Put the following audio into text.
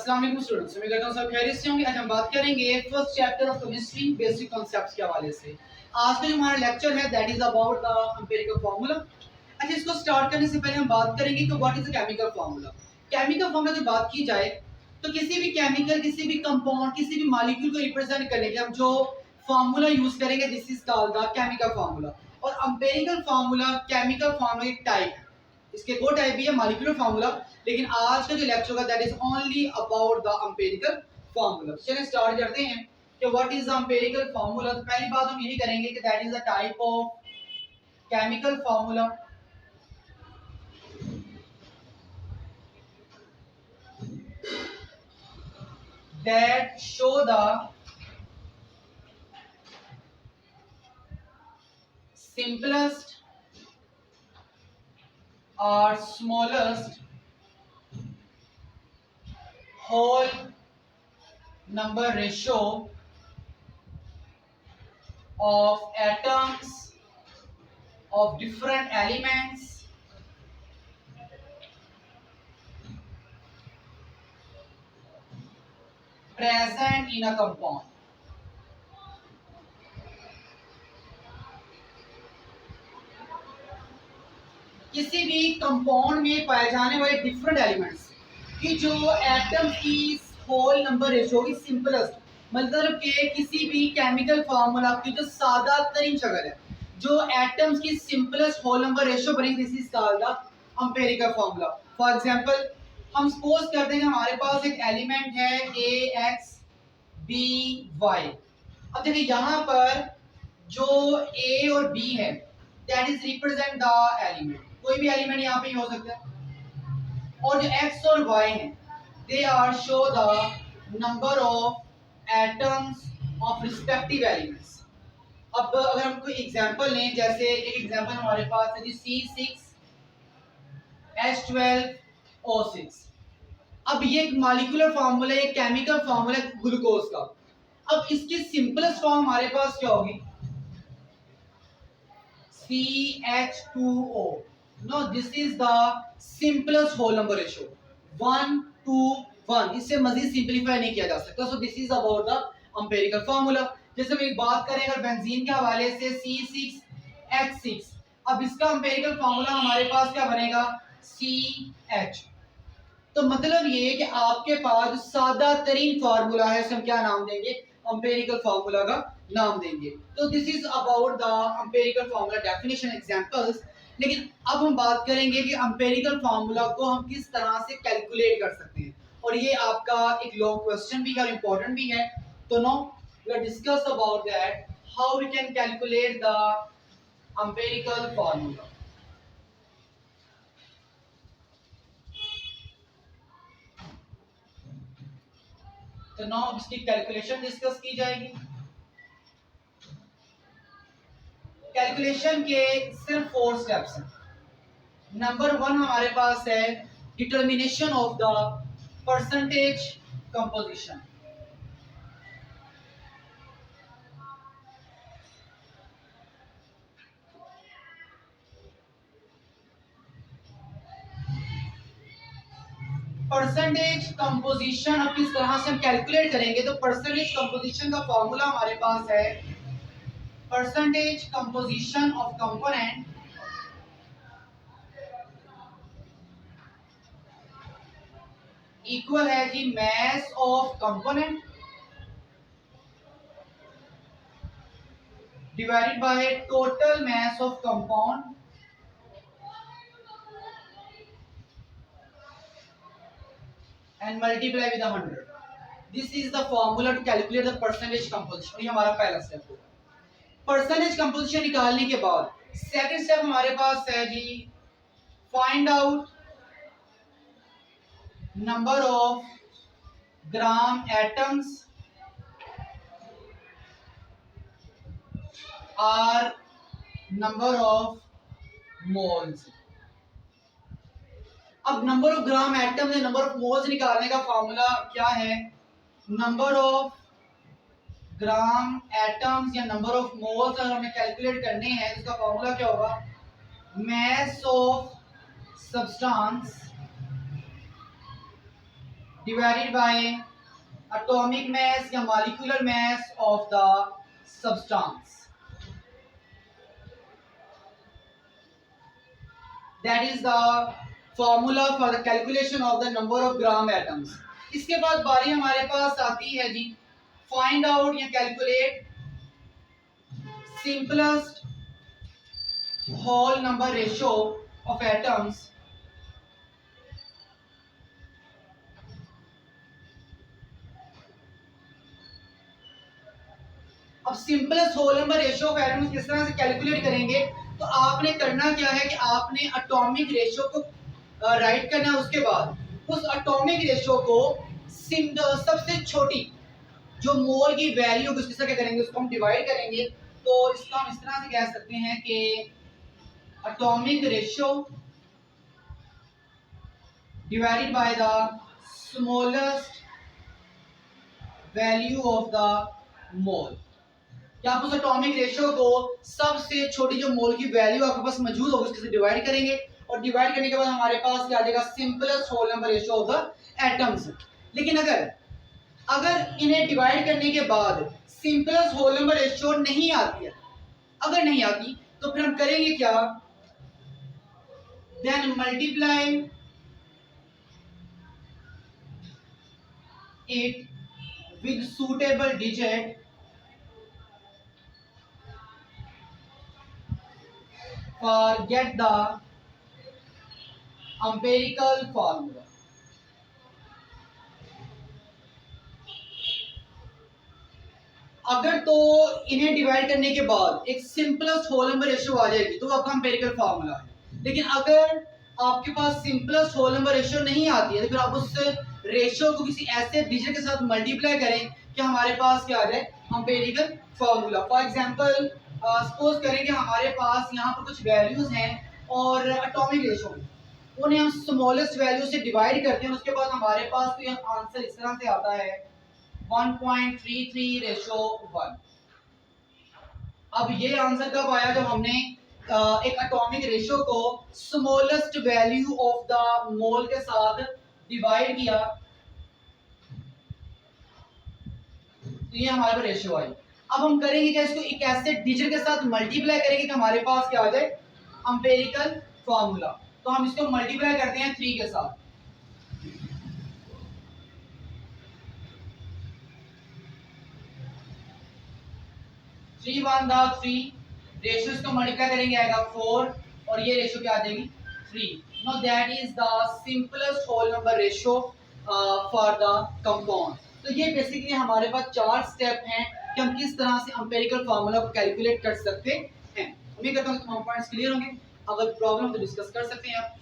अस्सलाम वालेकुम स्टूडेंट्स, उम्मीद करता हूं सब खैरियत से होंगे। आज हम बात करेंगे first chapter of chemistry basic concepts के हवाले से। आज का जो हमारा लेक्चर है that is about the empirical formula. अच्छा, इसको स्टार्ट करने से पहले हम बात करेंगे कि what is the chemical formula. Chemical formula की बात की जाए तो किसी भी केमिकल, किसी भी कंपाउंड, किसी भी मॉलिक्यूल को रिप्रेजेंट करने के हम जो फार्मूला यूज करेंगे this is called the chemical formula. और एम्पिरिकल फार्मूला केमिकल फार्मूला एक टाइप है। इसके दो टाइप भी है, मॉलिक्यूलर फार्मूला, लेकिन आज का जो लेक्चर होगा that is only about the empirical formula. चलिए स्टार्ट करते हैं कि what is the empirical formula. तो पहली बात हम यही करेंगे कि that is the type of chemical formula that show the simplest or smallest whole number ratio of atoms of different elements present in a compound. किसी भी कंपाउंड में पाए जाने वाले डिफरेंट एलिमेंट्स की जो एटम्स की होल नंबर रेशियो की सिंपलेस्ट, मतलब कि किसी भी केमिकल फार्मूला की जो सादा तरीन शक्ल है, जो एटम्स की सिंपलेस्ट होल नंबर रेशियो बनेगी this is called the empirical formula. For example हम सपोज करते हैं कि हमारे पास एक एलिमेंट है ए एक्स बी वाई। अब देखिए यहाँ पर जो ए और बी है that is represent the element, कोई भी एलिमेंट यहाँ पे हो सकता है। और जो एक्स और वाई है they are show the number of atoms of respective elements. अब अगर हम कोई एग्जांपल लें, जैसे एक एग्जांपल हमारे पास है जी C6H12O6। अब ये एक मॉलिक्यूलर फार्मूला, एक केमिकल फार्मूला ग्लूकोज का। अब इसकी सिंपलेस्ट फॉर्म हमारे पास क्या होगी? CH2O। No, this is the simplest whole number ratio 1 to 1। इससे मजीद सिंपलीफाई नहीं किया जा सकता। So this is about the empirical formula. जैसे हम एक बात करें अगर बेंजीन के हवाले से C6H6, अब इसका एम्पिरिकल फार्मूला हमारे पास क्या बनेगा? CH। तो मतलब ये है कि आपके पास सादा तरीन फार्मूला है, इसे हम क्या नाम देंगे? एम्पिरिकल फार्मूला का नाम देंगे। तो this is about the empirical formula definition examples. लेकिन अब हम बात करेंगे कि एम्पिरिकल फार्मूला को हम किस तरह से कैलकुलेट कर सकते हैं, और ये आपका एक लॉन्ग क्वेश्चन भी है और इम्पोर्टेंट भी है। तो no we will discuss about that how we can calculate the empirical formula. तो नाउ इसकी कैलकुलेशन डिस्कस की जाएगी। कैलकुलेशन के सिर्फ 4 स्टेप्स हैं। नंबर 1 हमारे पास है determination of the percentage composition. Percentage composition अब किस तरह से हम कैलकुलेट करेंगे? तो परसेंटेज कंपोजिशन का फॉर्मूला हमारे पास है percentage composition of component equal है जी mass of component divided by total mass of compound and multiply with 100. This is the formula to calculate the percentage composition। ये हमारा पहला स्टेप होगा। परसेंटेज कंपोजिशन निकालने के बाद सेकंड स्टेप हमारे पास है जी find out number of gram atoms और नंबर ऑफ मोल्स। अब नंबर ऑफ ग्राम एटम या नंबर ऑफ मोल्स निकालने का फॉर्मूला क्या है? नंबर ऑफ ग्राम एटम्स या नंबर ऑफ मोल्स अगर हमें कैलकुलेट करने हैं, इसका फॉर्मूला क्या होगा? mass of substance divided by atomic mass या molecular mass of the substance. That is the formula for the calculation of the number of gram atoms. इसके बाद बारी हमारे पास आती है जी find out या calculate simplest whole number ratio of atoms अब simplest whole number ratio of atoms किस तरह से कैलकुलेट करेंगे तो आपने करना क्या है कि आपने एटॉमिक रेशियो को राइट करना है उसके बाद उस एटॉमिक रेशियो को सबसे छोटी जो मोल की वैल्यू किस तरह करेंगे उसको हम डिवाइड करेंगे तो इसको हम इस तरह से कह सकते हैं कि atomic ratio divided by the smallest value of the mole या आप उस एटॉमिक रेशियो को सबसे छोटी जो मोल की वैल्यू आपके पास मौजूद होगी उससे डिवाइड करेंगे और डिवाइड करने के बाद हमारे पास क्या आ जाएगा simplest whole number ratio of the atoms. लेकिन अगर इन्हें डिवाइड करने के बाद सिंपलेस्ट होल नंबर रेशियो नहीं आती है अगर नहीं आती तो फिर हम करेंगे क्या then multiply it with suitable digit for get the empirical formula. अगर तो इन्हें डिवाइड करने के बाद एक सिंपलेस्ट होल नंबर रेशियो आ जाएगी तो आपका एम्पिरिकल फार्मूला है। लेकिन अगर आपके पास सिंपलेस्ट होल नंबर रेशियो नहीं आती है तो फिर आप उस रेशियो को किसी ऐसे डिजिट के साथ मल्टीप्लाई करें कि हमारे पास क्या आ जाए empirical formula. For example suppose करें कि हमारे पास यहाँ पर कुछ वैल्यूज हैं और एटॉमिक रेशियो में उन्हें हम स्मॉलेस्ट वैल्यू से डिवाइड करते हैं उसके बाद हमारे पास तो यह आंसर इस तरह से आता है 1.33 रेशो 1। अब ये आंसर कब आया जब हमने एक एटॉमिक रेशियो को smallest value of the mole के साथ डिवाइड किया तो ये हमारे पास रेशियो आई। अब हम करेंगे क्या इसको एक ऐसे डिजिट के साथ मल्टीप्लाई करेंगे कि हमारे पास क्या आ जाए एम्पिरिकल फार्मूला। तो हम इसको मल्टीप्लाई करते हैं 3 के साथ थ्री वन द 3 रेशियो इसको मल्टीप्लाई करेंगे आएगा 4 और ये रेशियो क्या आ जाएगी 3। Now that is the simplest whole number ratio for the compound. तो ये बेसिकली हमारे पास 4 स्टेप हैं कि हम किस तरह से एम्पिरिकल फार्मूला को कैलकुलेट कर सकते हैं। उम्मीद करता हूं तमाम पॉइंट्स क्लियर होंगे। अगर प्रॉब्लम तो डिस्कस कर सकते हैं आप।